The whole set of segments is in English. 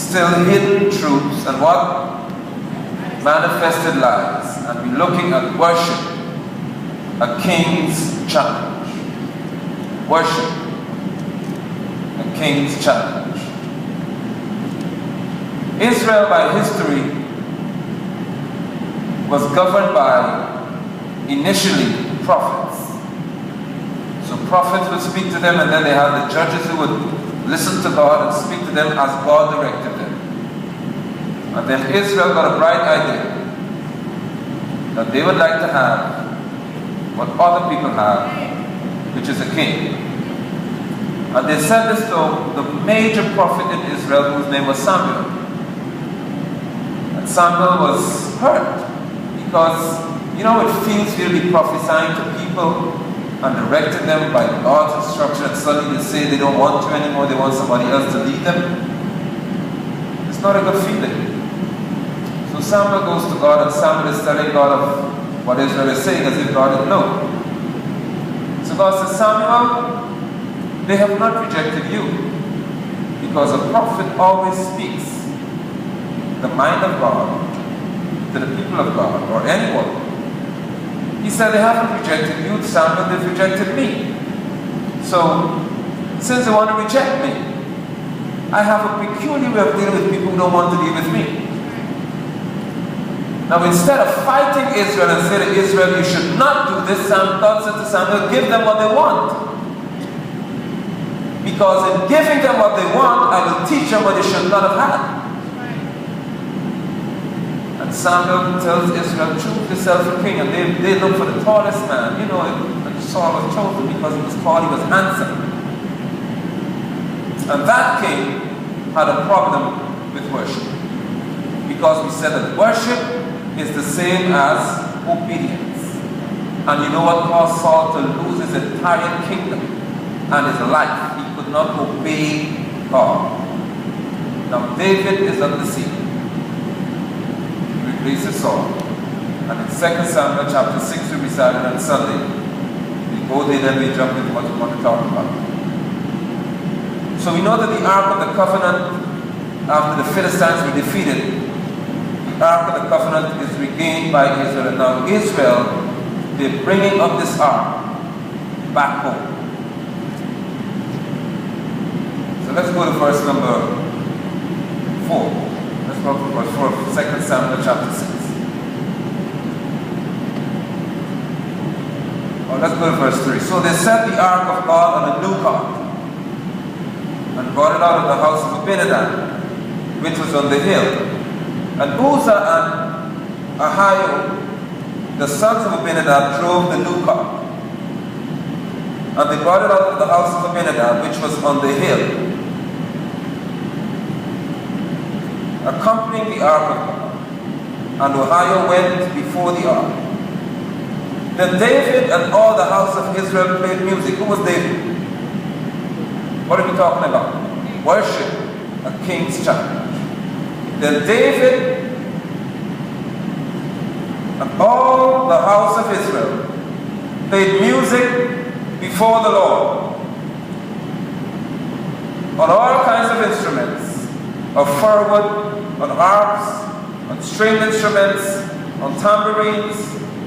still hidden truths and what? Manifested lies. And we're looking at worship, a king's challenge. Worship, a king's challenge. Israel by history was governed by initially prophets. So prophets would speak to them, and then they had the judges who would listen to God and speak to them as God directed them. And then Israel got a bright idea that they would like to have what other people have, which is a king. And they said this to the major prophet in Israel, whose name was Samuel. And Samuel was hurt because, you know, it feels really prophesying to people and directing them by God's instruction, and suddenly they say they don't want you anymore, they want somebody else to lead them. It's not a good feeling. So Samuel goes to God, and Samuel is telling God of what Israel is saying, as if God didn't know. So God says, Samuel, they have not rejected you, because a prophet always speaks the mind of God to the people of God, or anyone. He said, they haven't rejected you, Samuel, they've rejected me. So, since they want to reject me, I have a peculiar way of dealing with people who don't want to deal with me. Now, instead of fighting Israel and saying to Israel, you should not do this, God said to Samuel, give them what they want. Because in giving them what they want, I will teach them what they should not have had. And Samuel tells Israel, choose yourself a king. And they look for the tallest man. You know, and Saul was chosen because he was tall, he was handsome. And that king had a problem with worship. Because we said that worship is the same as obedience. And you know what caused Saul to lose his entire kingdom and his life? He could not obey God. Now David is on the scene. Replaces Saul. And in 2 Samuel chapter 6 we recited on Sunday. We go there and we jump into what we want to talk about. So we know that the Ark of the Covenant, after the Philistines were defeated, the Ark of the Covenant is regained by Israel. And now Israel, they're bringing up this Ark back home. So let's go to verse number 4. Let's go to verse 4 of 2 Samuel chapter 6. Or let's go to verse 3. So they set the Ark of God on a new cart and brought it out of the house of Abinadab, which was on the hill. And Uzzah and Ahio, the sons of Abinadab, drove the new cart. And they brought it out of the house of Abinadab, which was on the hill, accompanying the Ark of God. And Ahio went before the Ark. Then David and all the house of Israel played music. Who was David? What are we talking about? Worship, a king's challenge. Then David and all the house of Israel played music before the Lord on all kinds of instruments, of firewood, on harps, on stringed instruments, on tambourines,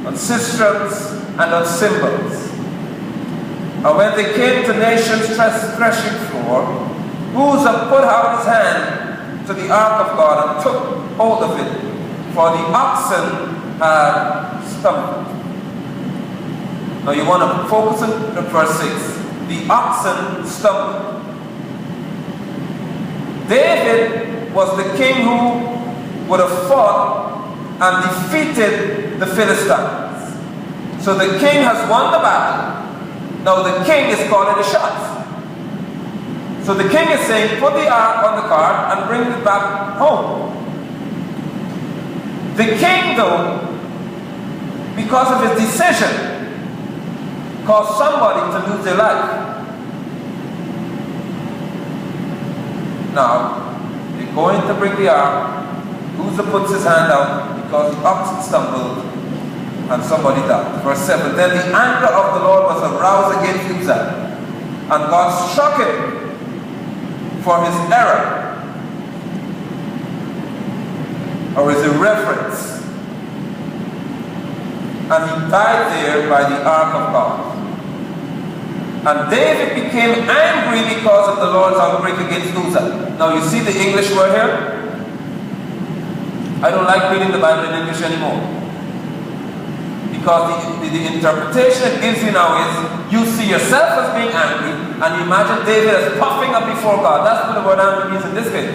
on sistrums, and on cymbals. And when they came to Nation's threshing floor, Uzzah put out his hand to the ark of God and took hold of it, for the oxen had stumbled. Now you want to focus on verse 6. The oxen stumbled. David was the king who would have fought and defeated the Philistines. So the king has won the battle. Now the king is calling the shots. So the king is saying, put the ark on the cart and bring it back home. The king, though, because of his decision, caused somebody to lose their life. Now, they're going to bring the ark. Uzzah puts his hand out because the oxen stumbled and somebody died. Verse 7, then the anger of the Lord was aroused against Uzzah, and God struck him for his error. or is a reference. And he died there by the ark of God. And David became angry because of the Lord's outbreak against Uzzah. Now you see the English word here? I don't like reading the Bible in English anymore. Because the interpretation it gives you now is, you see yourself as being angry, and you imagine David as puffing up before God. That's what the word angry means in this case.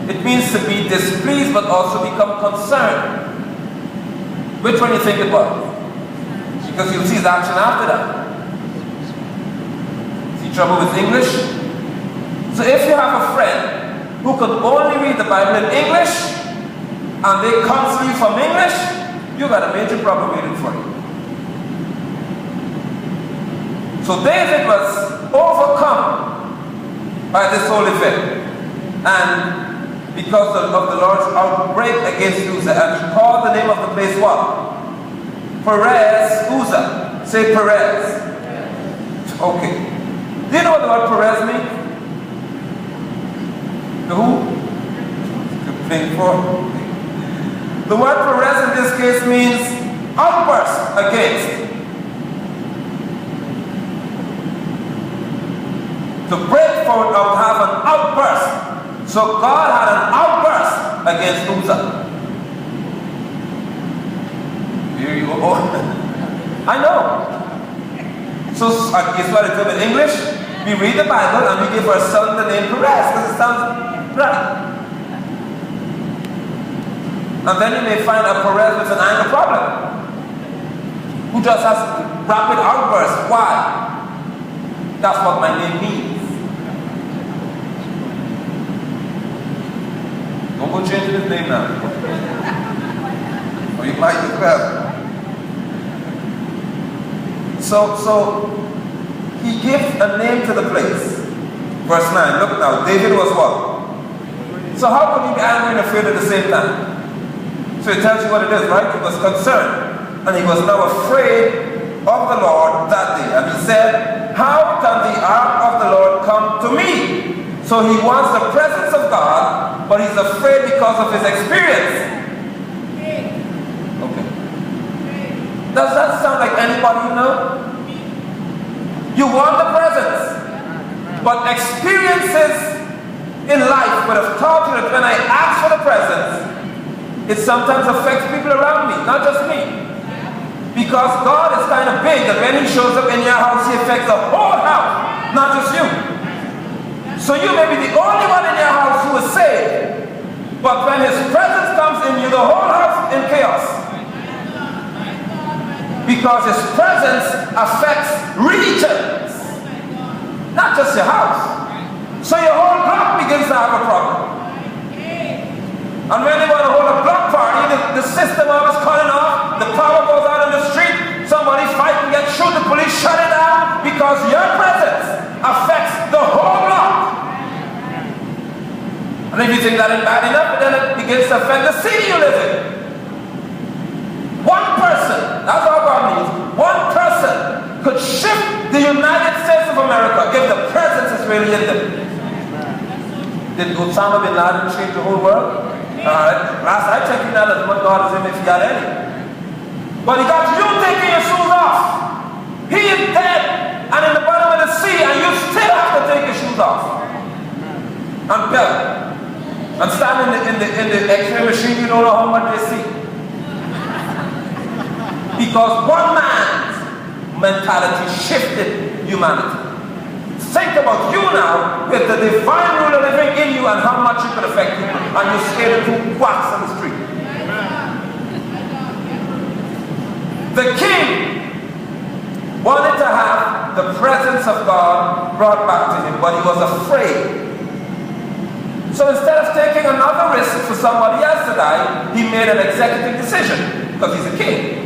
It means to be displeased, but also become concerned. Which one do you think it was? Because you'll see his action after that. See trouble with English? So if you have a friend who could only read the Bible in English, and they counsel you from English, you got a major problem waiting for you. So David was overcome by this whole event. And because of the Lord's outbreak against Uzzah, and he called the name of the place what? Perez Uzzah. Say Perez. Okay. Do you know what the word Perez means? The who? The thing for? The word Perez in this case means outburst against. To break forth or have an outburst. So God had an outburst against Uzzah. Here you go. I know. So guess what I do in English? We read the Bible and we give our son the name Perez because it sounds right. And then you may find a Perez with an anger problem, who just has rapid outbursts. Why? That's what my name means. Don't go changing his name now. Or you might as well. So he gives a name to the place. Verse 9, look now, David was what? So how could he be angry and afraid at the same time? So it tells you what it is, right? He was concerned. And he was now afraid of the Lord that day. And he said, how can the ark of the Lord come to me? So he wants the presence of God, but he's afraid because of his experience. Okay. Does that sound like anybody you know? You want the presence, but experiences in life would have taught you that when I ask for the presence, it sometimes affects people around me, not just me. Because God is kind of big, that when he shows up in your house, he affects the whole house, not just you. So you may be the only one in your house who is saved, but when his presence comes in you, the whole house is in chaos. Because his presence affects regions, not just your house. So your whole block begins to have a problem. And when they want to hold a block party, the system always calling off, the power goes out on the street, somebody fight and get shoot, the police shut it down, because your presence affects the whole block. And if you think that is bad enough, then it begins to affect the city you live in. One person, that's all God means, one person could shift the United States of America if the presence is really in them. Did Osama bin Laden change the whole world? Last I checked, you know that what God is in if he got any. But he got you taking your shoes off. He is dead and in the bottom of the sea, and you still have to take your shoes off. And belt. And stand in the X-ray machine, you don't know how much they see. Because one man's mentality shifted humanity. Think about you now with the divine ruler living in you and how much it can affect you, and you scared to quacks on the street. The king wanted to have the presence of God brought back to him, but he was afraid. So instead of taking another risk for somebody else to die, he made an executive decision, because he's a king.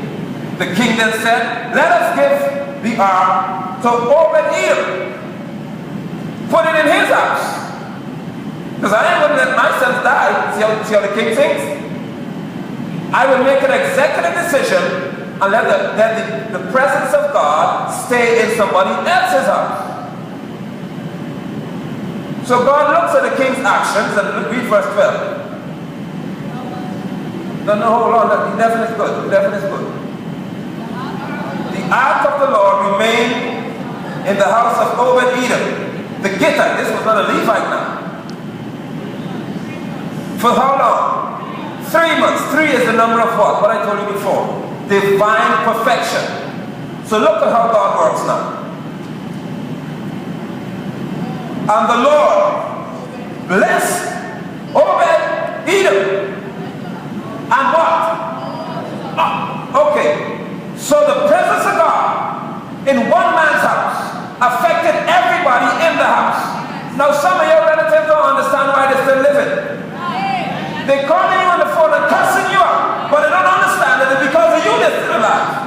The king then said, let us give the ark to Obed-Edom. Put it in his house. Because I ain't going to let myself die. See how the king thinks? I will make an executive decision and let the presence of God stay in somebody else's house. So God looks at the king's actions and read verse 12. No, hold on. 11 is good. 11 is good. The ark of the Lord remained in the house of Obed-Edom, the Gittite. This was not a Levite now. For how long? 3 months. 3 is the number of what? What I told you before. Divine perfection. So look at how God works now. And the Lord blessed Obed-Edom. And what? Okay. So the presence of God in one man's house affected everybody in the house. Now some of your relatives don't understand why they're still living. They're calling you on the phone and cussing you out, but they don't understand that it's because of you they're still alive.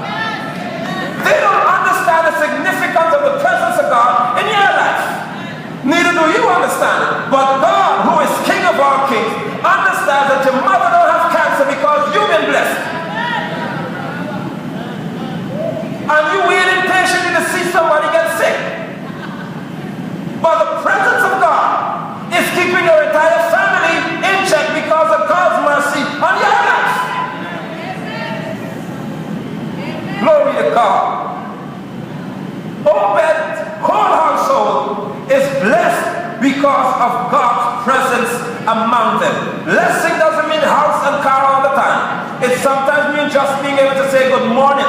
They don't understand the significance of the presence of God in your life. Neither do you understand it. But God, who is King of all kings, understands that your mother don't have cancer because you've been blessed. And you waiting patiently to see somebody get sick. But the presence of God is keeping your entire family in check because of God's mercy on your life. Glory to God. Obed's whole household is blessed because of God's presence among them. Blessing doesn't mean house and car all the time. It sometimes means just being able to say good morning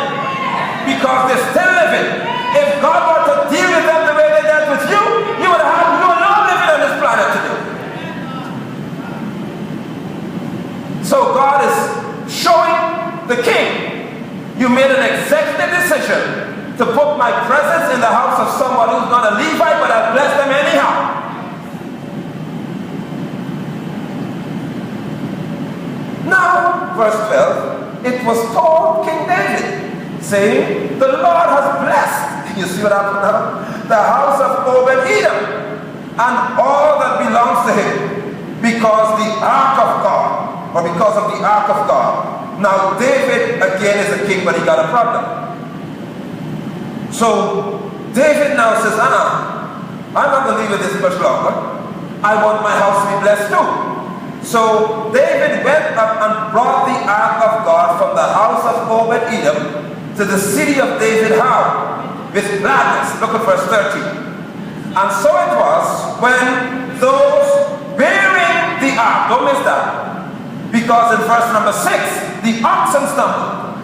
because they're still living. If God were to deal with them the way they dealt with you, you would have no law living on this planet today. So God is showing the king, you made an executive decision to put my presence in the house of somebody who's not a Levite, but I bless them anyhow. Now, verse 12, it was told King David, saying, the Lord has blessed, you see what happened now? The house of Obed-Edom and all that belongs to him, because the ark of God, or because of the ark of God. Now, David again is a king, but he got a problem. So David now says, I'm not going to leave it this much longer. I want my house to be blessed too. So David went up and brought the ark of God from the house of Obed-Edom to the city of David how? With gladness. Look at verse 13. And so it was when those bearing the ark, don't miss that, because in verse number 6 the oxen stumbled,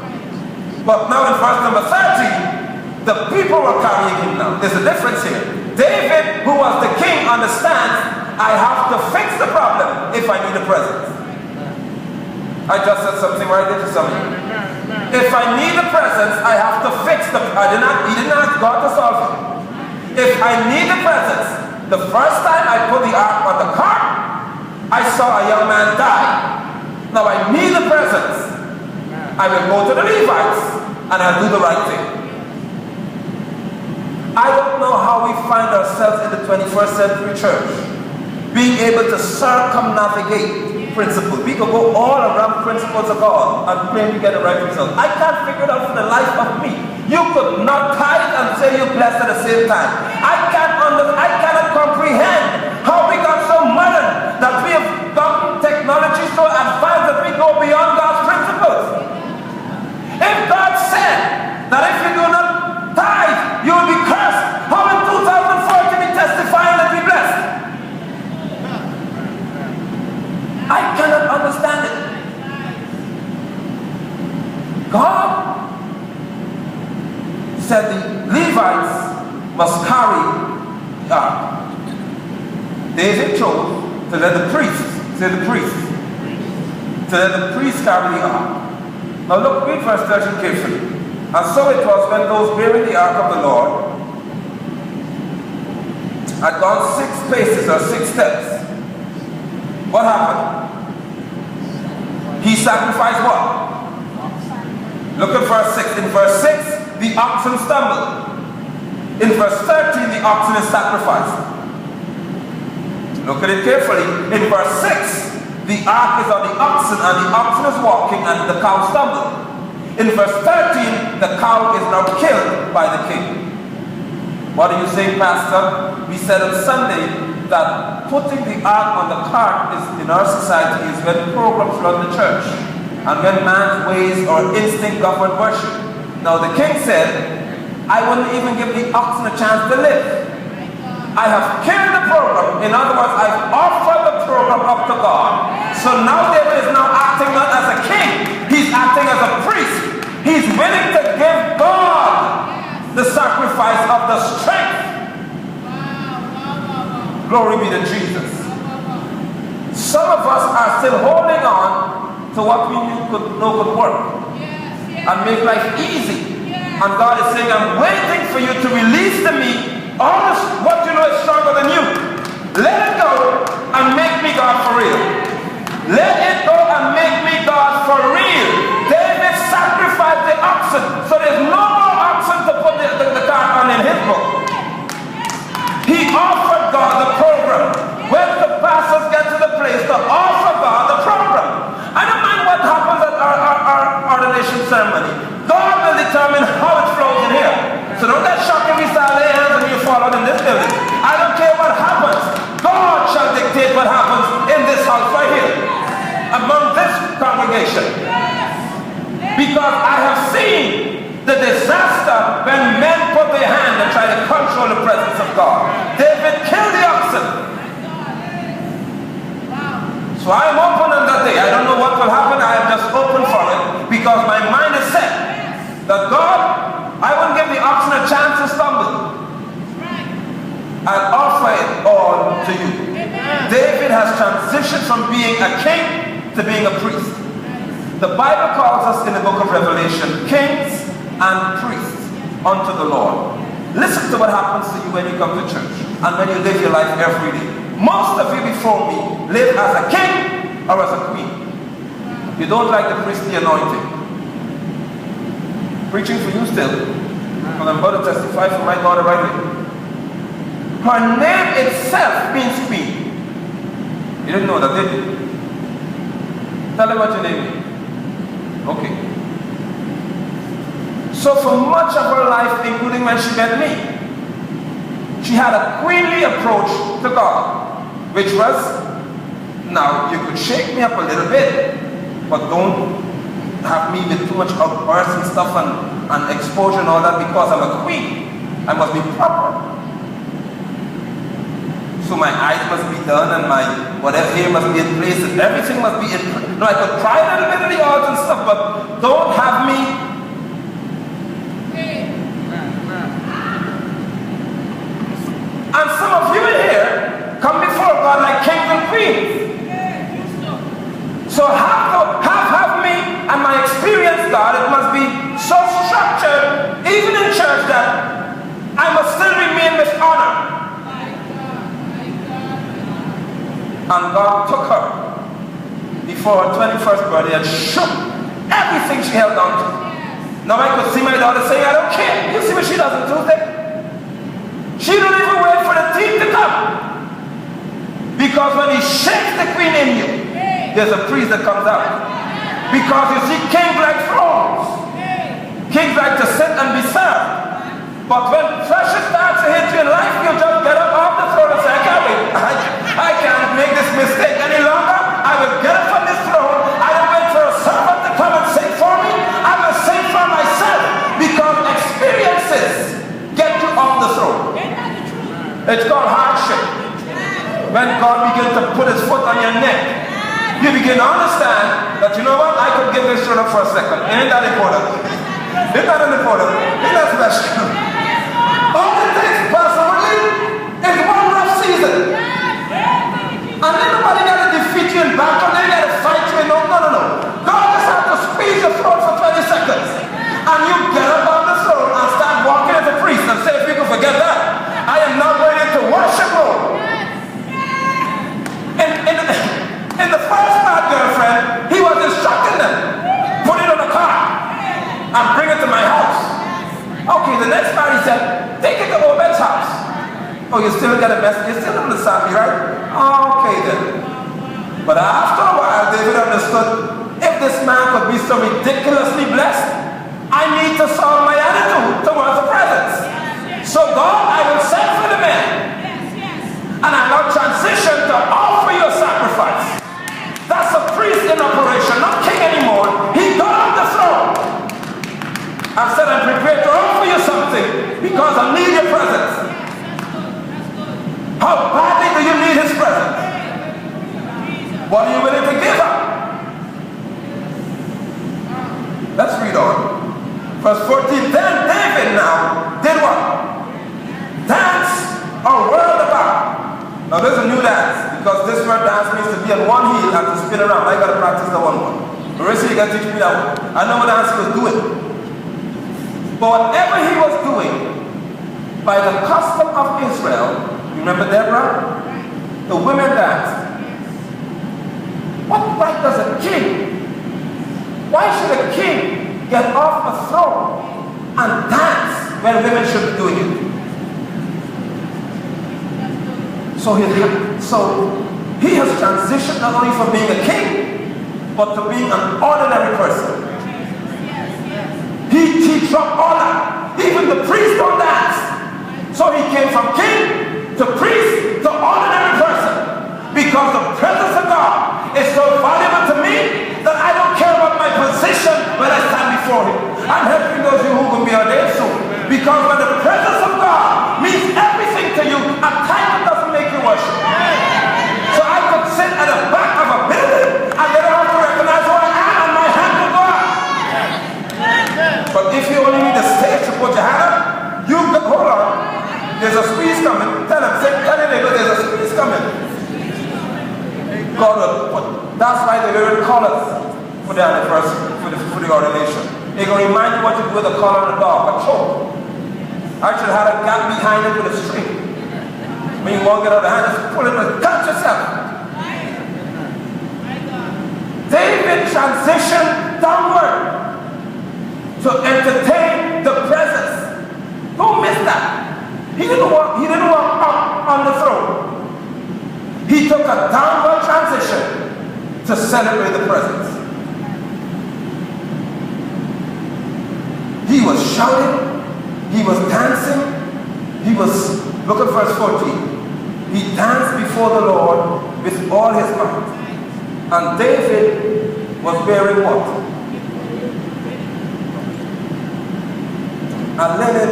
but now in verse number 13 the people were carrying him now. There's a difference here. David, who was the king, understands I have to fix the problem if I need a presence. I just said something right there to some of you. If I need a presence, I have to fix the problem. He didn't ask God to solve it. If I need a presence, the first time I put the ark on the cart, I saw a young man die. Now I need a presence. I will go to the Levites and I'll do the right thing. I don't know how we find ourselves in the 21st century church being able to circumnavigate principles. We could go all around principles of God and claim we get the right result. I can't figure it out for the life of me. You could not tithe and say you're blessed at the same time. I cannot comprehend how we got so modern that we have gotten technology so advanced that we go beyond God's principles. If God said that if you do not tithe, you will be cursed, how in 2004 can we testifying that we blessed? I cannot understand it. God said the Levites must carry the ark. David chose to let the priests carry the ark. Now look, read verse 13 carefully. And so it was when those bearing the ark of the Lord had gone 6 paces or 6 steps. What happened? He sacrificed what? Look at verse 6. In verse 6, the oxen stumbled. In verse 13, the oxen is sacrificed. Look at it carefully. In verse 6, the ark is on the oxen and the oxen is walking and the cow stumbled. In verse 13, the cow is now killed by the king. What are you saying, Pastor? We said on Sunday that putting the ark on the cart is, in our society, is when programs run the church. and when man's ways or instinct govern worship. Now the king said, I wouldn't even give the oxen a chance to live. I have killed the program. In other words, I've offered the program up to God. So now David is now acting not as a king, he's acting as a priest. He's willing to give God the sacrifice of the strength. Glory be to Jesus. Some of us are still holding on to what we know could work and make life easy. And God is saying, I'm waiting for you to release to me all this, what you know is stronger than you. Let it go and make me God for real. Let it go and make me God for real. David sacrificed the oxen, so there's no more oxen to put the cart on in his book. He offered God the program. When the pastors get to the place to offer God the program, I don't mind what happens at our ordination ceremony. God will determine how it flows in here. So don't get shocked if we start laying hands and you fall out in this building. I don't care what happens. God shall dictate what happens in this house right here, among this congregation. Because I have seen the disaster when men put their hand and try to control the presence of God. David killed the oxen. So I am open on that day. I don't know what will happen. I am just open for it because my mind is set that God, I won't give the oxen a chance to stumble. I'll offer it all to you. David has transitioned from being a king to being a priest. The Bible calls us in the book of Revelation kings and priests unto the Lord. Listen to what happens to you when you come to church and when you live your life every day. Most of you before me live as a king or as a queen. You don't like the priestly anointing. Preaching for you still, because I'm about to testify for my daughter right here. Her name itself means queen. You didn't know that, did you? Tell them what your name is. Okay. So for much of her life, including when she met me, she had a queenly approach to God, which was, now you could shake me up a little bit, but don't have me with too much outbursts and stuff and exposure and all that because I'm a queen. I must be proper. So my eyes must be done and my whatever hair must be in place and everything must be in place. No, I could cry a little bit in the odds and stuff, but don't have me. And some of you here come before God like kings and queens. So have me and my experience, God, it must be so structured, even in church, that I must still remain with honor. And God took her before her 21st birthday and shook everything she held on to. Now I could see my daughter saying, I don't care. You see what she does on Tuesday? She don't even wait for the team to come. Because when he shakes the queen in you, there's a priest that comes out. Because you see, kings like thrones. Kings like to sit and be served. But when pressure starts to hit you in life, you just get up off the throne and say, I can't wait. I can't make this mistake any longer. I will get up from this throne. I will wait for a servant to come and sing for me. I will sing for myself. Because experiences get you off the throne. It's called hardship. When God begins to put his foot on your neck, you begin to understand that, you know what, I could give this throne up for a second. Ain't that important? Ain't that important? Ain't that special? All it takes, personally, is one rough season. And then nobody got to defeat you in battle, they got to fight you in no. God just has to squeeze your throat for 20 seconds. And you get up on the throne and start walking as a priest and say, if you can forget that, I am now going into worship mode. In the first part, girlfriend, he was instructing them, put it on the car and bring it to my house. Okay, the next part he said, take it to Obed's house. Oh, you still got a message? You still don't understand me, right? Okay then. But after a while, David understood, if this man could be so ridiculously blessed, I need to solve my attitude towards the presence. So God, I will send for the men. And I now transition to offer you a sacrifice. That's a priest in operation, not king anymore. What are you willing to give up? Let's read on. Verse 14, then David now did what? Dance or whirl about. Now there's a new dance, because this word dance means to be on one heel and to spin around. I got to practice the one. Marissa, you got to teach me that one. I know what dance he was doing. But whatever he was doing, by the custom of Israel, remember Deborah? The women danced. What right does a king? Why should a king get off a throne and dance when women should be doing it? So he has transitioned not only from being a king, but to being an ordinary person. He dropped all that. Even the priests don't dance. So he came from king to priest to ordinary person. Because the presence of God is so valuable to me that I don't care about my position when I stand before him. I'm helping those of you who will be ordained soon. Because when the presence of God means everything to you, a title doesn't make you worship. So I could sit at the back of a building and they don't have to recognize who I am and my hand will go up. But if you only need a stage to put your hand up, you go, hold on. There's a squeeze coming. Tell your neighbor there's a squeeze coming. God will put. That's why they wear collars for the anniversary, for the ordination. They're going to remind you what to do with a collar on a dog, a choke. I should have a gap behind it with a string. When you won't get out of the hand, just pull it and cut yourself. David transitioned downward to entertain the presence. Don't miss that. He didn't walk up on the throne. He took a downward transition to celebrate the presence. He was shouting, he was dancing, he was, look at verse 14. He danced before the Lord with all his might. And David was wearing what? A linen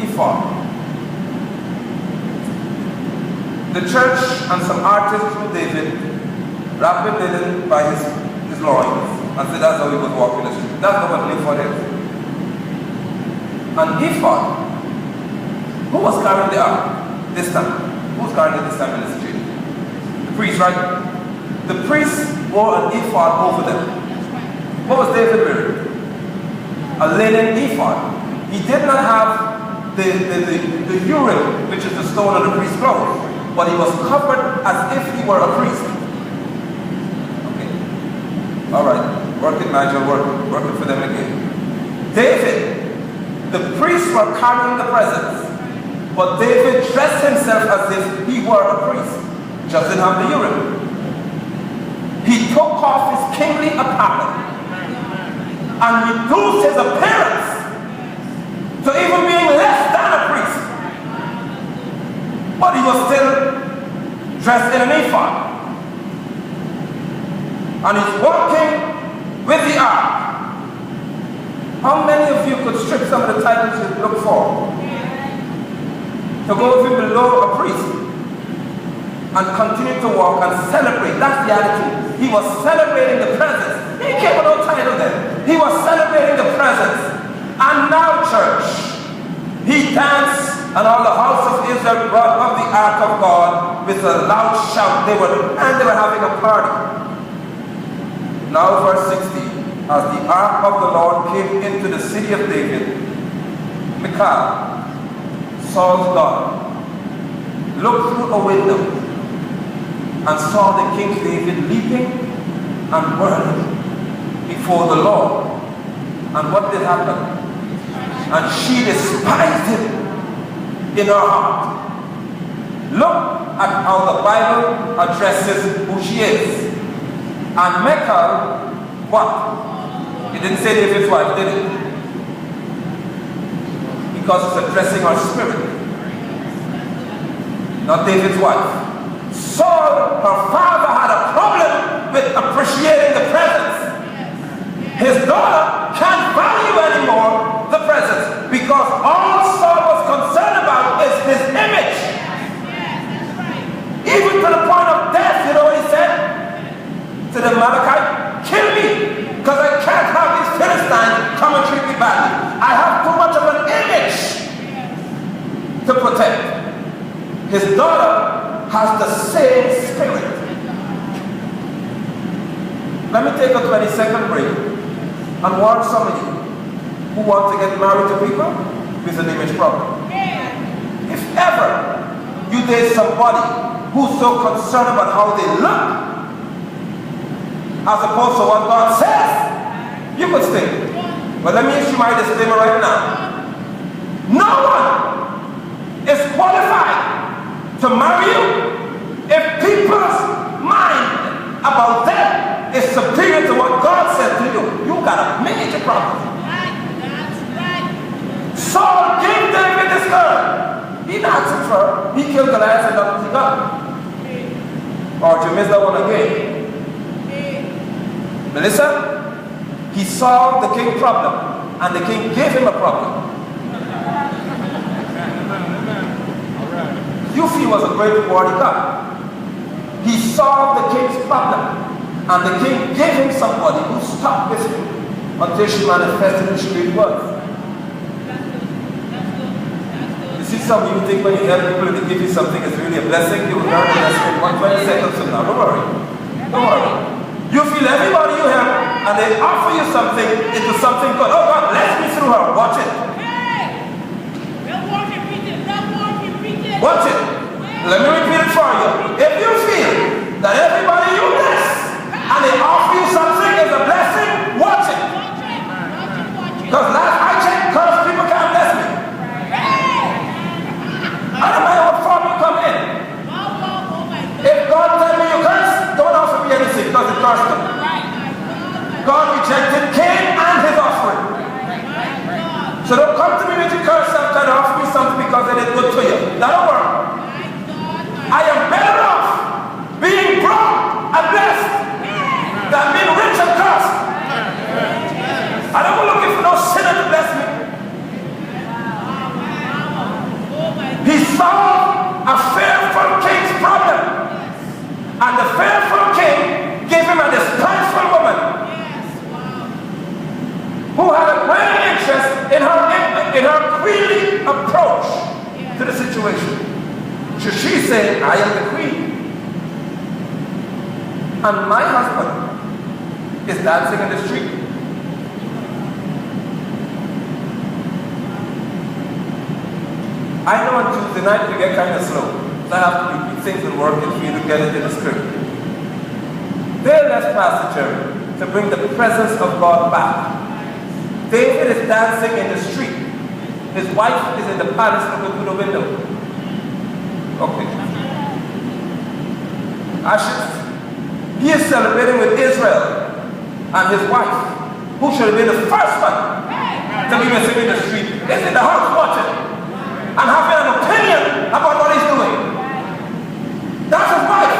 ephod. The church and some artists through David wrapped in linen by his loins and said that's how he was walking the street. That's not what an ephod is. An ephod. Who was carrying the ark this time? Who was carrying it this time in the street? The priest, right? The priest wore an ephod over them. What was David wearing? A linen ephod. He did not have the Urim, which is the stone on the priest's clothes. But he was covered as if he were a priest. Okay. All right. Work it, Nigel. Work it for them again. David, the priests were carrying the presence. But David dressed himself as if he were a priest. Just didn't have the Urim. He took off his kingly apparel and reduced his appearance to even being less than a priest. But he was still dressed in an ephod. And he's walking with the ark. How many of you could strip some of the titles you look for? To go even below a priest and continue to walk and celebrate. That's the attitude. He was celebrating the presence. He came with no title then. He was celebrating the presence. And now, church, he danced. And all the house of Israel brought up the ark of God with a loud shout. They were having a party. Now verse 16. As the ark of the Lord came into the city of David, Michal, Saul's daughter, looked through a window and saw the king David leaping and whirling before the Lord. And what did happen? And she despised him in her heart. Look at how the Bible addresses who she is. And Michal, what? It didn't say David's wife, did it? Because it's addressing her spirit, not David's wife. Saul, her father, had a problem with appreciating the presence. His daughter can't value anymore the presence because all Saul was concerned about is his image. Even to the point of death, you know what he said? to the Amalekite, kill me, because I can't have these Philistines come and treat me badly. I have too much of an image to protect. His daughter has the same spirit. Let me take a 20-second break and warn some of you who want to get married to people with an image problem. If ever you date somebody who's so concerned about how they look as opposed to what God says, you could stay. But let me issue my disclaimer right now. No one is qualified to marry you if people's mind about them is superior to what God said to you. You got a major problem. Saul gave David this girl. He didn't ask him for her. He killed Goliath and that's what he got. Or did you miss that one again? Melissa, he solved the king's problem, and the king gave him a problem. Yufi was a great reward he got. He solved the king's problem, and the king gave him somebody who stuck with him until she manifested who she really was. You see, some of you think when you help people and they give you something, it's really a blessing. You will learn the lesson in 120 seconds from now. Don't worry. Don't worry. You feel everybody you help and they offer you something into something good. Oh God, bless me through her. Watch it. Watch it. Let me repeat it for you. If you feel that everybody you bless and they offer you something is a blessing, watch it. Because last I checked, cursed people can't bless me. I don't matter what form you come in. If God tells me you curse, don't offer me anything because it cursed him. God rejected Cain and his offering. So don't come to me with your curse and try to offer me something because it is good to you. That'll work. I am better off being broke and blessed than being rich and cursed. I don't go looking for no sinner to bless me. He solved a fearful king's problem. And the fearful king gave him a despiseful woman who had a great interest in her queenly approach to the situation. So she said, I am the queen. And my husband is dancing in the street. I know on Tuesday night we get kind of slow. So I have to repeat things and work it for you to get it in the script. There left Pastor Jerry to bring the presence of God back. David is dancing in the street. His wife is in the palace looking through the window. Okay. Ashes. He is celebrating with Israel and his wife, who should have been the first one to be with him in the street, is in the house watching and having an opinion about what he's doing. That's his wife.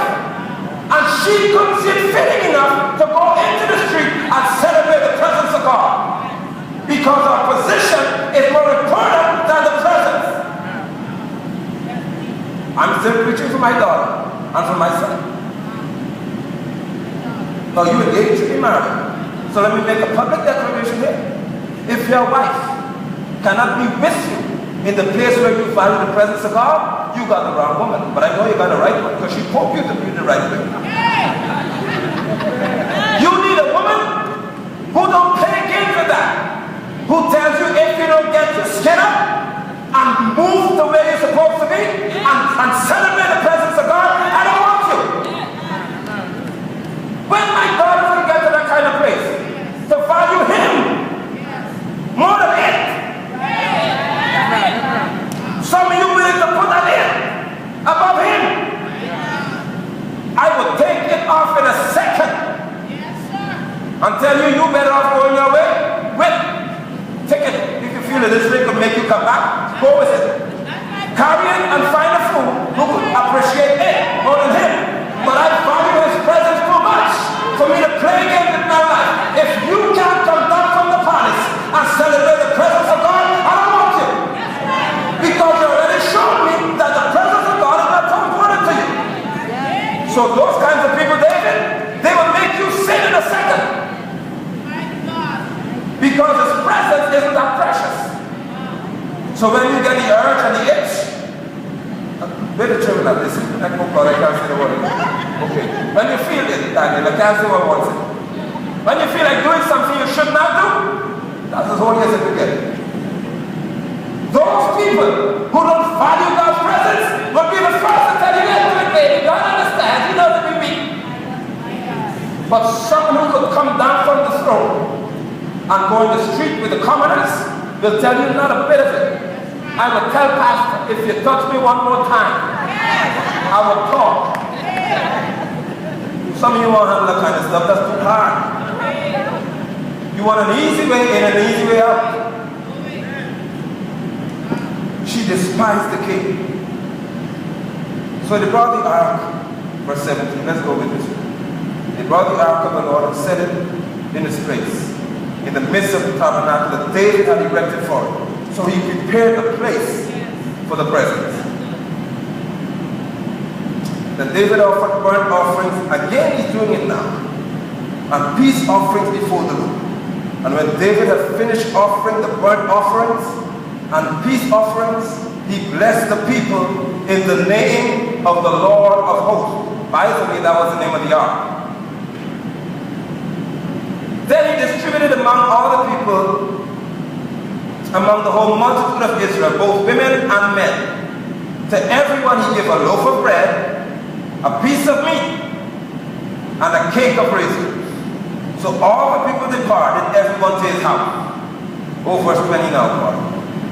And she couldn't see it fitting enough to go into the street and celebrate the presence of God. Because our position is more important than the presence. I'm still preaching for my daughter and for my son. Now you engaged to be married. So let me make a public declaration here. If your wife cannot be with you in the place where you value the presence of God, you got the wrong woman. But I know you got the right one because she poked you to be the right way. You need a woman who don't play games with that. Who tells you if you don't get your skin up and move the way you're supposed to be and celebrate the presence of God, I don't want you. When my daughters will get to that kind of place, to value him more than it. Some of you willing to put that in above him. I will take it off in a second and tell you you better off going your way with. Take it. If you feel that this thing could make you come back, go with it. Carry it and find a fool who could appreciate it more than him. But I value his presence too much for me to play games in my life. If you can't come down from the palace and celebrate the presence of God, I don't want you. Because you already showed me that the presence of God is not so important to you. So those kinds of people, David, they will make make you sin in a second. Because his presence isn't that precious. So when you get the urge and the itch, where the children are listening? I can't say the word. Okay. When you feel it, Daniel, I can't say what I want to say. When you feel like doing something you should not do, that's as holy as it can get. Those people who don't value God's presence will be the first to tell you, let's do it, baby. God understands. He knows that we meet. But someone who could come down from the throne and go in the street with the commoners will tell you not a bit of it. I will tell Pastor, if you touch me one more time, I will talk. Some of you won't have that kind of stuff. That's too hard. You want an easy way in and an easy way out. She despised the king. So they brought the ark, verse 17. Let's go with this. They brought the ark of the Lord and set it in its place, in the midst of the tabernacle that David had erected for it. So he prepared a place for the presence. Then David offered burnt offerings. Again, he's doing it now. And peace offerings before the Lord. And when David had finished offering the burnt offerings and peace offerings, he blessed the people in the name of the Lord of hosts. By the way, that was the name of the ark. Then he distributed among all the people, among the whole multitude of Israel, both women and men. To everyone he gave a loaf of bread, a piece of meat, and a cake of raisins. So all the people departed, everyone to his house. Oh, verse 20 now, God.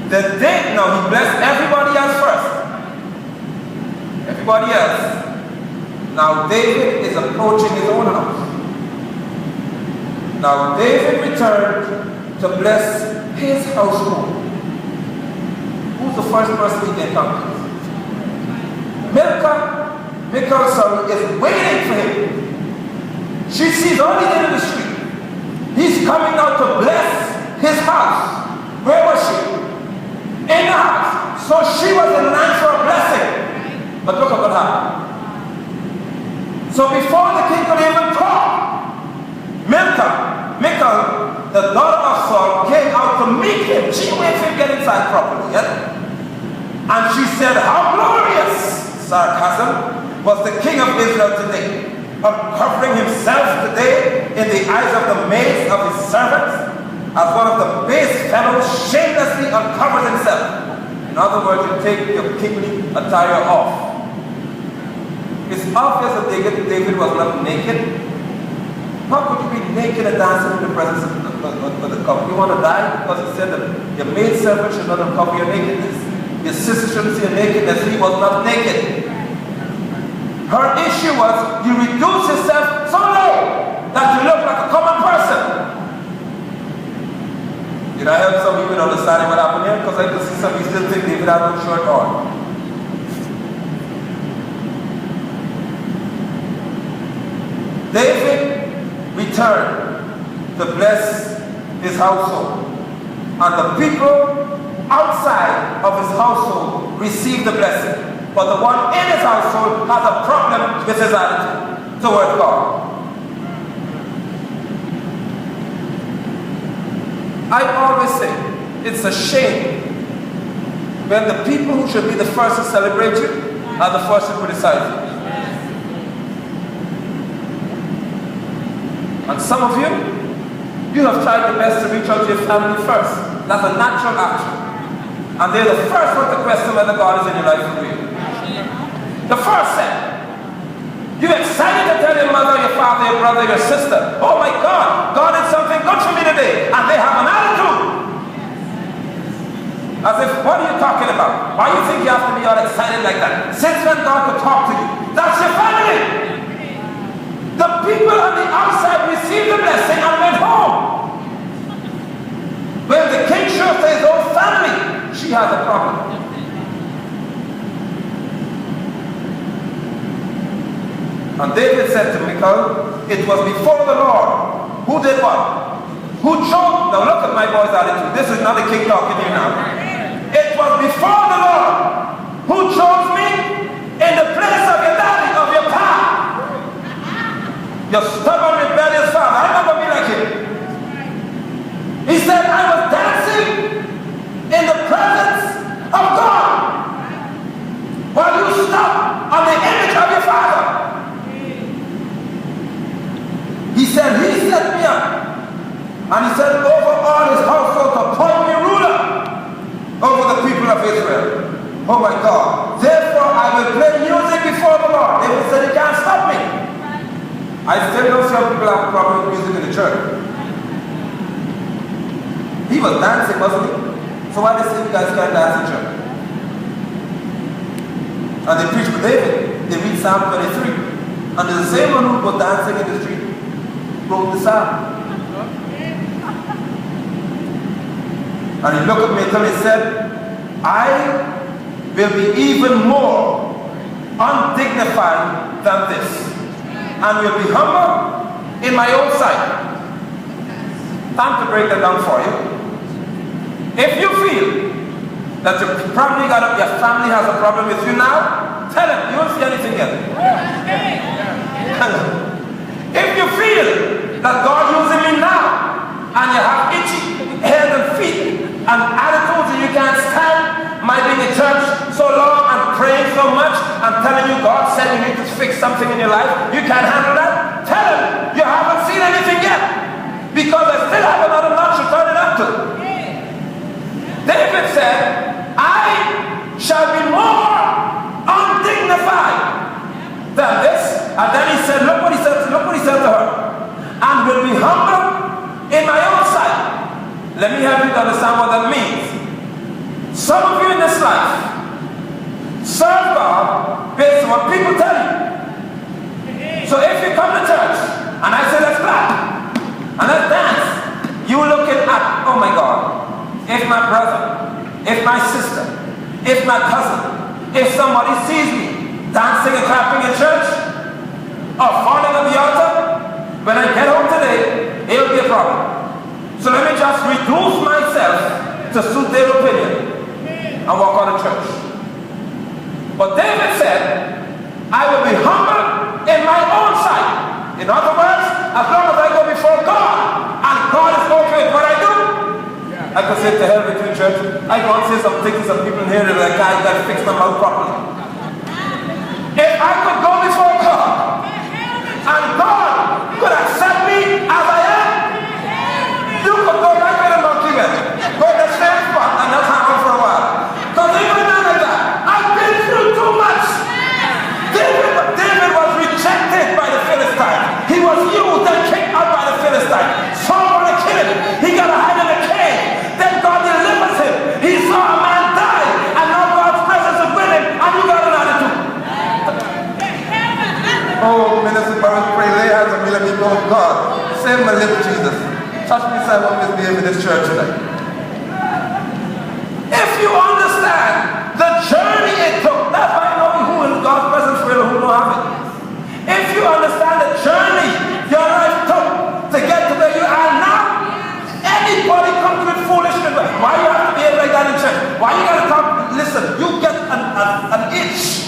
Then David, now he blessed everybody else first. Everybody else. Now David is approaching his own house. Now David returned to bless his household. Who's the first person he encounters? Michal's son is waiting for him. She sees only him in the street. He's coming out to bless his house. Where was she? In the house. So she was in line for a blessing. But look at what happened. So before the king could even talk, Michal, the daughter of Saul, came out to meet him. She waited for him to get inside properly. Yeah? And she said, how glorious, sarcasm, was the king of Israel today, uncovering himself today in the eyes of the maids of his servants, as one of the base fellows shamelessly uncovers himself. In other words, you take your kingly attire off. It's obvious that David was not naked. How could you be naked and dancing in the presence of the couple? You want to die? Because he said that your maid servant should not uncover your nakedness. Your sister shouldn't see your nakedness. He was not naked. Her issue was, you reduce yourself so low that you look like a common person. Did I help some people understand what happened here? Because I could see some people still think David had no shirt on. David returned to bless his household, and the people outside of his household received the blessing. But the one in his household has a problem with his attitude toward God. I always say, it's a shame when the people who should be the first to celebrate you are the first to criticize you. And some of you have tried the best to reach out to your family first. That's a natural action. And they're the first one to question whether God is in your life for real. The first set. You're excited to tell your mother, your father, your brother, your sister, oh my God, God did something good for me today. And they have an attitude. As if, what are you talking about? Why do you think you have to be all excited like that? Since when God could talk to you? That's your family. The people on the outside received the blessing and went home. When the king shows to his own family, she has a problem. And David said to Michal, it was before the Lord. Who did what? Who chose? Now look at my boy's attitude. This is not the king talking to you now. It was before the Lord who chose me in the place of your daddy, of your pa. Your stubborn I still don't see how people have a problem with music in the church. He was dancing, wasn't he? So why they say you guys can't dance in church? And they preach for David. They read Psalm 23. And there's the same one who was dancing in the street wrote the psalm. And he looked at me and he said, I will be even more undignified than this, and will be humble in my own sight. Time to break that down for you. If you feel that your family has a problem with you now, tell them you won't see anything yet. If you feel that God using me now, and you have itchy hands and feet and attitudes and you can't stand my being in church so long and praying so much and telling you God said you need to fix something in your life, you can't handle that, tell him you haven't seen anything yet, because I still have another notch to turn it up to. David said, I shall be more undignified than this. And then he said, look what he said to her, and will be humble in my own sight. Let me help you to understand what that means. Some of you in this life serve God based on what people tell you. So if you come to church and I say let's clap and let's dance, you looking at, oh my God, if my brother, if my sister, if my cousin, if somebody sees me dancing and clapping in church or falling on the altar, when I get home today, it'll be a problem. So let me just reduce myself to suit their opinion and walk out of church. But David said, I will be humble in my own sight. In other words, as long as I go before God and God is okay with what I do, I can say to hell with you, church. I go and say some things to some people in here that like, I got to fix them out properly. If I could go before God and God could accept me as I am, you could go right where the monkey went. Go to the same spot and that's happen for a while. Because even now like that, I've been through too much. David was rejected by the Philistines. He was used and kicked out by the Philistines. Saul wanted to kill him. He got to hide in a cave. Then God delivers him. He saw a man die, and now God's presence is with him, and you got an attitude. Oh, Minister Barrett, pray, lay hands on me, let me know God. Save my little Jesus. Touch me, so I won't misbehave in this church tonight. If you understand the journey it took, that's why I know who in God's presence will, who don't have it. If you understand the journey your life took to get to where you are now, anybody comes with foolishness. Why you have to behave like that in church? Why you gotta talk? Listen, you get an itch.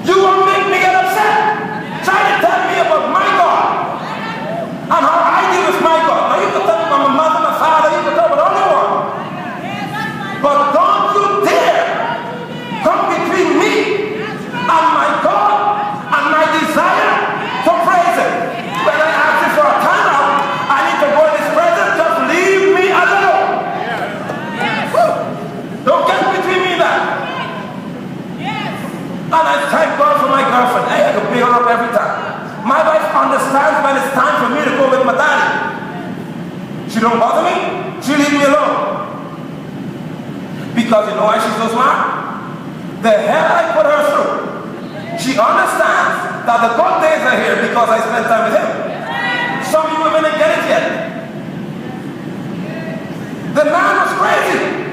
You won't make me get upset. Try to tell me about my God and how I deal with my God. Now you can tell me about my mother, my father, you can tell me about all you want. But don't you dare come between me and my God and my desire to praise Him. When I ask you for a time out, I need to go in His presence, just leave me alone. Don't get between me and that. And I thank God for my girlfriend. I had to pick her up every time. My wife understands when it's time for me to go with my daddy. She don't bother me. She leave me alone. Because you know why she's so smart? The hell I put her through. She understands that the good days are here because I spent time with him. Some of you women didn't get it yet. The man was crazy.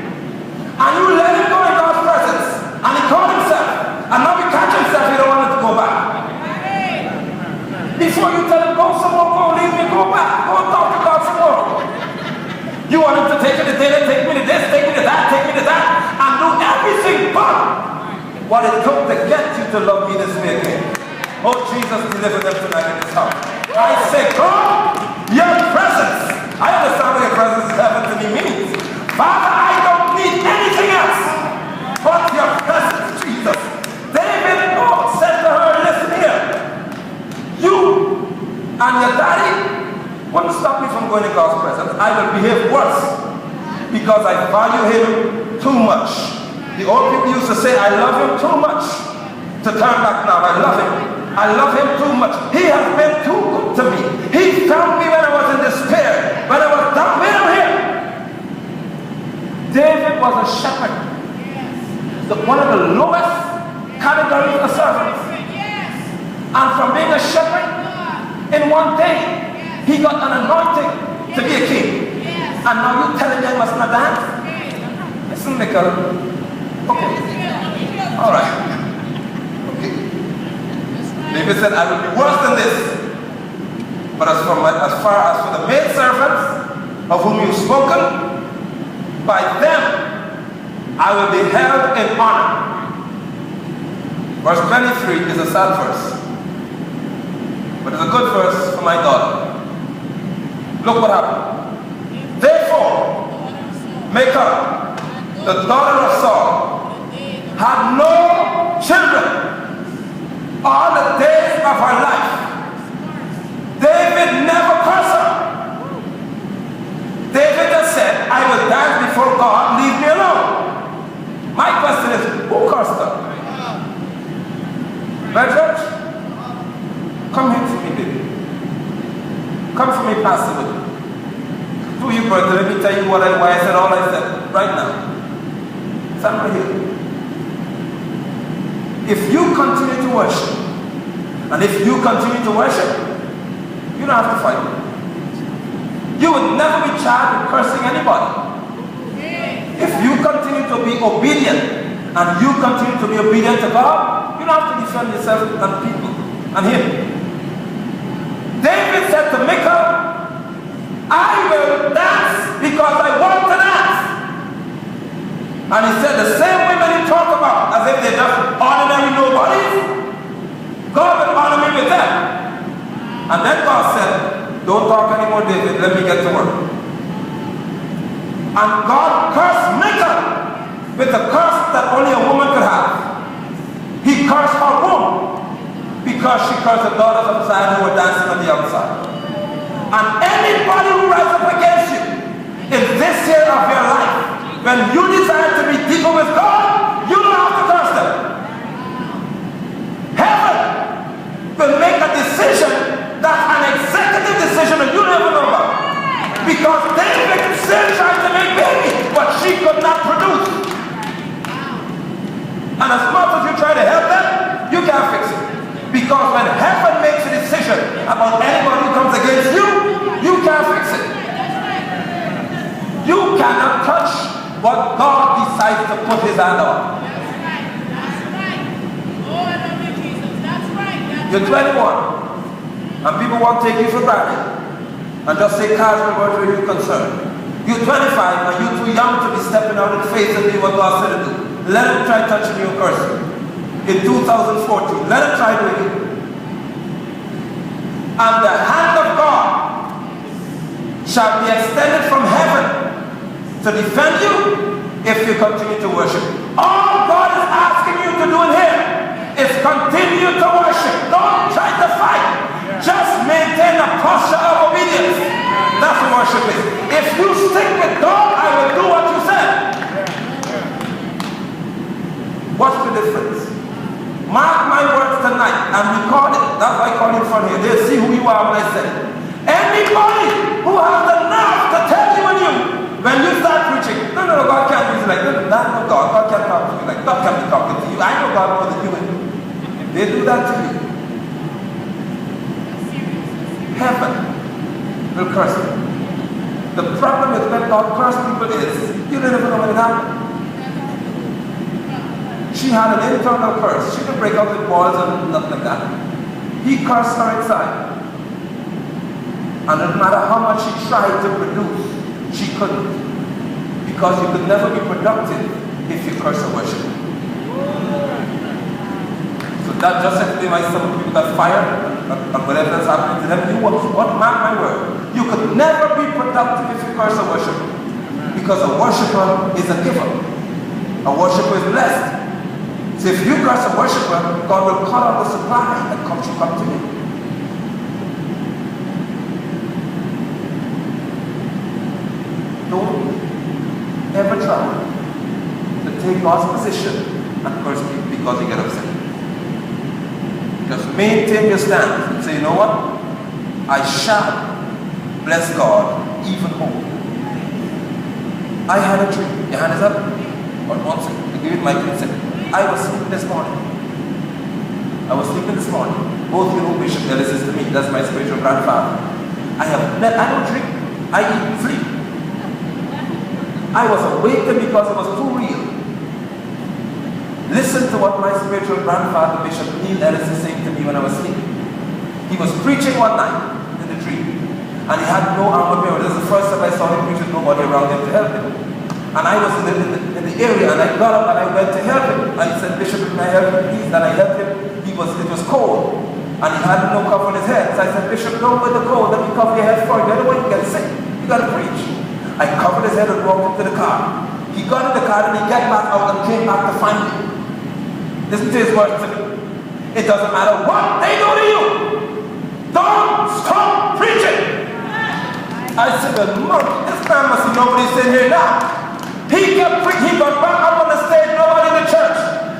And you let him go in God's presence. And he called himself. And now he catch himself, he don't want him to go back. Before you tell him, go somewhere, go, leave me, go back. Go and talk to God some more. You want him to take me to dinner, take me to this, take me to that, take me to that, and do everything but what it took to get you to love me this way again. Oh, Jesus, deliver them tonight in this house. I say, God, your presence. I understand what your presence is heaven to me means. Father, I don't need anything else but your presence, Jesus. David said to her, listen here. You and your daddy won't stop me from going to God's presence. I will behave worse because I value him too much. The old people used to say, I love him too much to turn back now. I love him. I love him too much. He has been too good to me. He found me when I was in despair, when I was down. Wait a minute. David was a shepherd. One of the lowest categories of servants. And from being a shepherd, in one day, he got an anointing to be a king. And now you telling them must not dance? Listen, Nicole. Okay. All right. Okay. David said, I will be worse than this. But as far as for the maid servants of whom you've spoken, by them I will be held in honor. Verse 23 is a sad verse, but it's a good verse for my daughter. Look what happened. Therefore, Michal, the daughter of Saul, had no children all the days of her life. David never cursed her. David just said, I will die before God, leave me alone. My question is, who cursed her? Brethren, come here to me, baby. Come for me, Pastor. To you, brother, let me tell you why I said all I said right now. Stand right here. If you continue to worship, and if you continue to worship, you don't have to fight. You would never be charged with cursing anybody. If you continue to be obedient, and you continue to be obedient to God, you don't have to defend yourself and people and him. David said to Michal, I will dance because I want to dance. And he said the same women you talk about as if they're just ordinary nobodies, God will honor me with them. And then God said, don't talk anymore, David, let me get to work. And God cursed Michal with a curse that only a woman could have. He cursed her womb because she cursed the daughters of Zion who were dancing on the outside. And anybody who rises up against you in this year of your life, when you desire to be deeper with God, you don't have to curse them. Heaven will make a decision that's an executive decision that you never know about. Because David still tried to make baby, but she could not produce. And as much as you try to help them, you can't fix it. Because when heaven makes a decision about anybody who comes against you, you can't fix it. You cannot touch what God decides to put his hand on. You're 21. And people want to take you for granted and just say casual words where you're concerned. You're 25 and you're too young to be stepping out in faith and doing what God said to do. Let him try touching you in person. In 2014, let him try doing it. And the hand of God shall be extended from heaven to defend you if you continue to worship. All God is asking you to do in here is continue to worship. Don't try to fight. Just maintain a posture of obedience. That's what worship is. If you stick with God, I will do what you said. What's the difference? Mark my words tonight and record it. That's why I call it from here. They'll see who you are when I say it. Anybody who has the nerve to tell you when you start preaching, no, God can't use it like that. No, God can't talk to you like God can't be talking to you. I know God more than you. If they do that to you, heaven will curse you. The problem with when God curses people is you don't even know when it happened. She had an internal curse. She didn't break out with walls and nothing like that. He cursed her inside. And no matter how much she tried to produce, she couldn't. Because you could never be productive if you curse a worshiper. So that just simply why some people got fired and whatever that's happening to them. You what mark my word. You could never be productive if you curse a worshiper. Because a worshiper is a giver. A worshiper is blessed. So if you curse a worshiper, God will cut off the supply and come to you. Don't ever try to take God's position and curse people because you get upset. Just maintain your stance and say, you know what? I shall bless God even more. I had a dream. Your hand is up? Or one second. To give it my consent. I was sleeping this morning. Both you know Bishop Ellis is to me. That's my spiritual grandfather. I don't drink. I eat sleep. I was awakened because it was too real. Listen to what my spiritual grandfather, Bishop Neil Ellis, is saying to me when I was sleeping. He was preaching one night in the dream. And he had no armor bearer. This is the first time I saw him preach with nobody around him to help him. And I was in the area and I got up and I went to help him. I said, Bishop, can I help him, please? And I helped him. It was cold. And he had no cover on his head. So I said, Bishop, don't wear the cold. Let me cover your head for you. Otherwise you get sick. You got to preach. I covered his head and walked into the car. He got in the car and he got back out and came back to find me. Listen to his words to me. It doesn't matter what they do to you. Don't stop preaching. I said, well, look, this man must see nobody sitting here now. He kept preaching. He got back up on the stage, nobody in the church.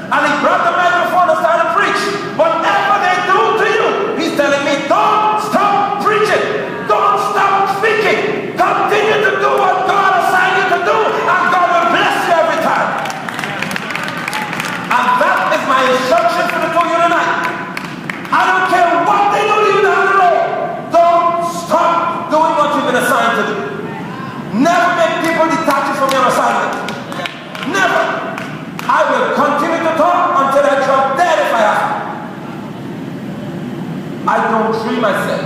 And he grabbed the microphone and started to preach. Whatever they do to you, he's telling me, don't stop preaching. Don't stop speaking. Continue to do what God assigned you to do, and God will bless you every time. And that is my instruction for the two of you tonight. I don't care what they do to you down the road. Don't stop doing what you've been assigned to do. Never make people detach you from your assignment. Never. I will continue to talk until I drop dead if I have to. I don't dream, I said.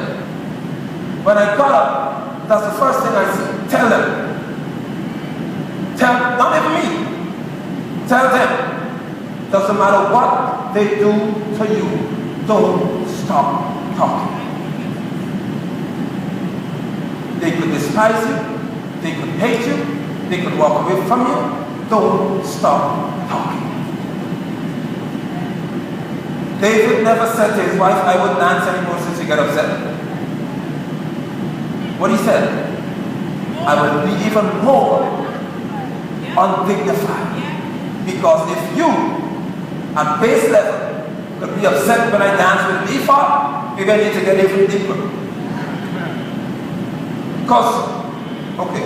When I got up, that's the first thing I see. Tell them. Not even me. Tell them. Doesn't matter what they do to you, don't stop talking. They could despise you. They could hate you. They could walk away from you. Don't stop talking. David never said to his wife, I wouldn't dance anymore since you got upset. What he said, I would be even more undignified. Because if you, at base level, could be upset when I dance with an ephod, you're going to need to get even deeper. Because okay,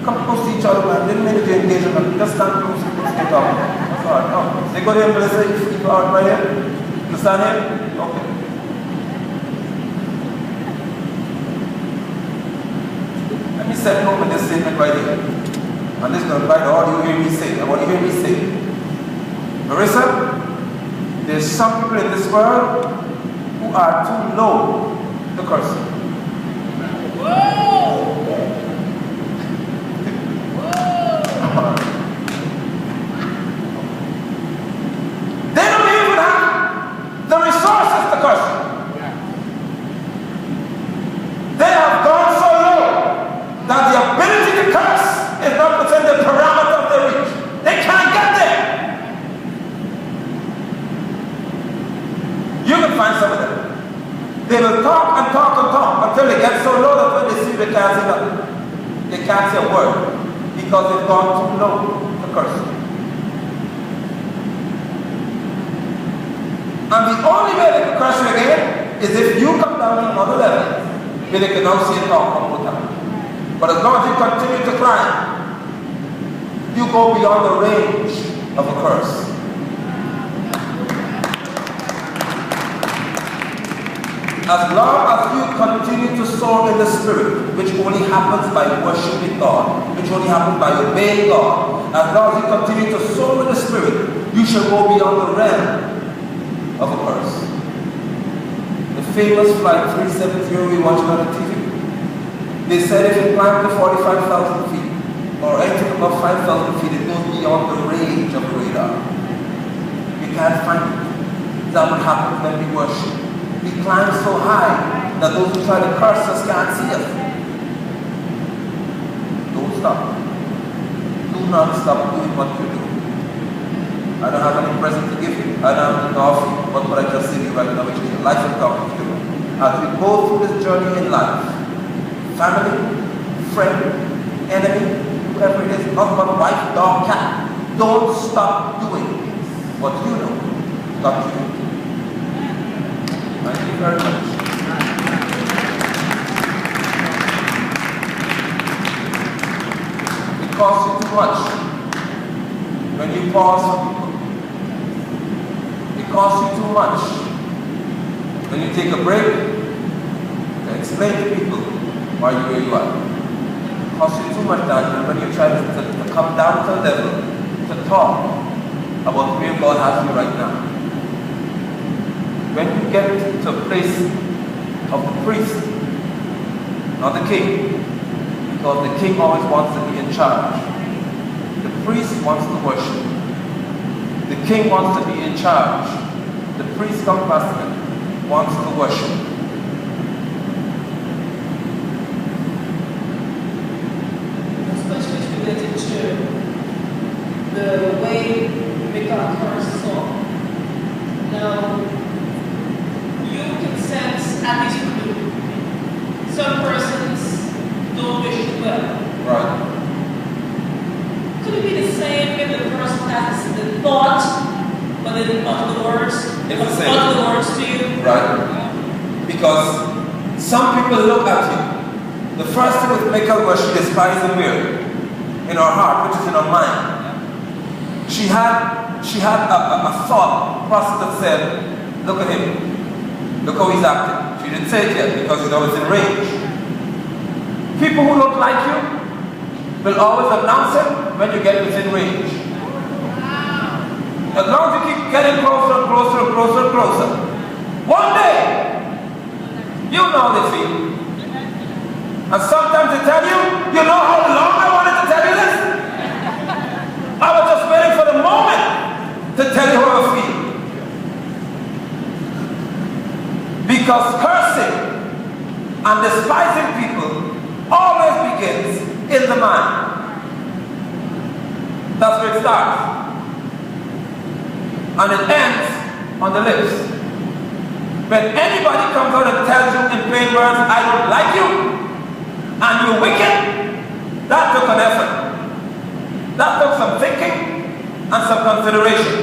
come close to each other, man. Didn't mean to engage them. Just stand close to each other. That's all right. No. They go there and listen. If you are right here, you stand here. Okay. Let me set home with this statement right here. And this is going to invite all you hear me say. I want to hear me say. Marissa, there's some people in this world who are too low to curse. Whoa! They don't even have the resources to curse. They have gone so low that the ability to curse is not within the parameter of their reach. They can't get there. You can find some of them. They will talk and talk and talk until they get so low that when they see they can't say nothing. They can't say a word. Because they've gone too low to curse. And the only way they can curse you again is if you come down to another level where they can now see it talk one more time. But as long as you continue to climb, you go beyond the range of a curse. As long as you continue to soar in the Spirit, which only happens by worshiping God, which only happens by obeying God, as long as you continue to soar in the Spirit, you shall go beyond the realm of a curse. The famous flight 370 we watched on the TV, they said if you climb to 45,000 feet, or anything above 5,000 feet, it goes beyond the range of the radar. You can't find it. That's what happens when we worship. We climb so high that those who try to curse us can't see us. Don't stop. Do not stop doing what you do. I don't have any present to give you. I don't have any offer. But what I just said to you right now, which is a life and talking to you. As we go through this journey in life, family, friend, enemy, whoever it is, husband, wife, dog, cat, don't stop doing what you know God you do. Thank you very much. It costs you too much when you pause for people. It costs you too much when you take a break to explain to people why you're where you are. It costs you too much time when you try to come down to a level to talk about where God has you right now. When you get to a place of the priest, not the king, because the king always wants to be in charge. The priest wants to worship. The king wants to be in charge. The priest compassionate wants to worship. This question is related to the way Michael curse Saul. Now, you can sense, at least for me, some persons don't wish you well. Right. Could it be the same if the person has the thought, but they didn't utter the words? It's the same. Utter the words to you? Right? Because some people look at you. The first thing with Michael was she despised the mirror in her heart, which is in her mind. She had a thought process that said, look at him. Look how he's acting. She didn't say it yet because you know it's in range. People who don't like you will always announce it when you get within range. As long as you keep getting closer and closer and closer and closer, one day, you know how they feel. And sometimes they tell you, you know how long I wanted to tell you this? I was just waiting for the moment to tell you how I feel. Because cursing and despising people always begins in the mind. That's where it starts. And it ends on the lips. When anybody comes out and tells you in plain words, I don't like you, and you're wicked, that took an effort. That took some thinking and some consideration.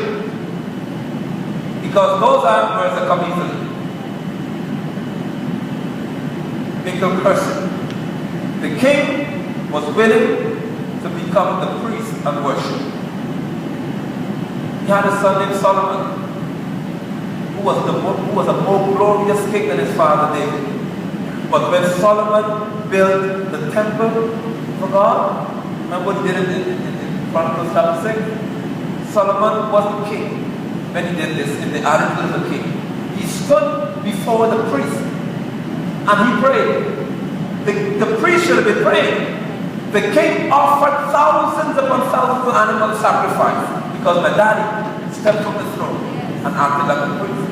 Because those aren't words that come easily. Michael cursing. The king was willing to become the priest and worship. He had a son named Solomon, who was a more glorious king than his father David. But when Solomon built the temple for God, remember what he did in Chronicles chapter 6? Solomon was the king when he did this in the attitude of the king. He stood before the priest and he prayed. The priest should have been praying. The king offered thousands upon thousands of animal sacrifice because my daddy stepped from the throne and acted like a priest.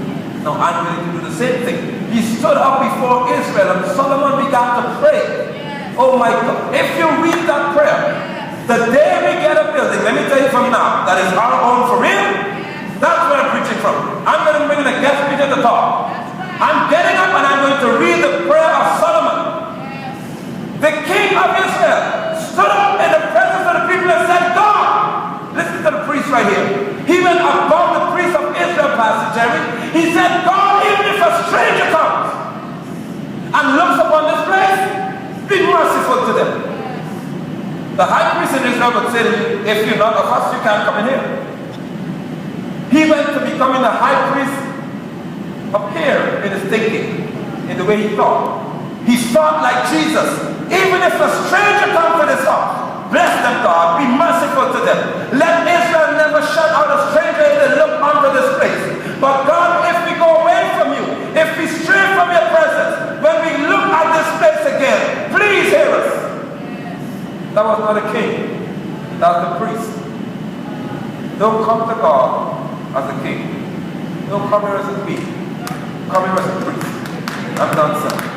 Now I'm willing to do the same thing. He stood up before Israel and Solomon began to pray. Oh my God. If you read that prayer, the day we get a building, let me tell you from now, that is our own for real, that's where I'm preaching from. I'm going to bring in a guest speaker to talk. I'm getting up and I'm going to read the prayer of Solomon. The king of Israel stood up in the presence of the people and said, God, listen to the priest right here. He went above the priest of Israel, Pastor Jerry. He said, God, even if a stranger comes and looks upon this place, be merciful to them. The high priest in Israel would say, if you're not of us, you can't come in here. He went to becoming the high priest up here in his thinking, in the way he thought. He thought like Jesus. Even if a stranger comes to this house, bless them, God, be merciful to them. Let Israel never shut out a stranger if they look onto this place. But God, if we go away from you, if we stray from your presence, when we look at this place again, please hear us. That was not a king, that was the priest. Don't come to God as a king. Don't come here as a queen. Come here as a priest. I'm done, sir.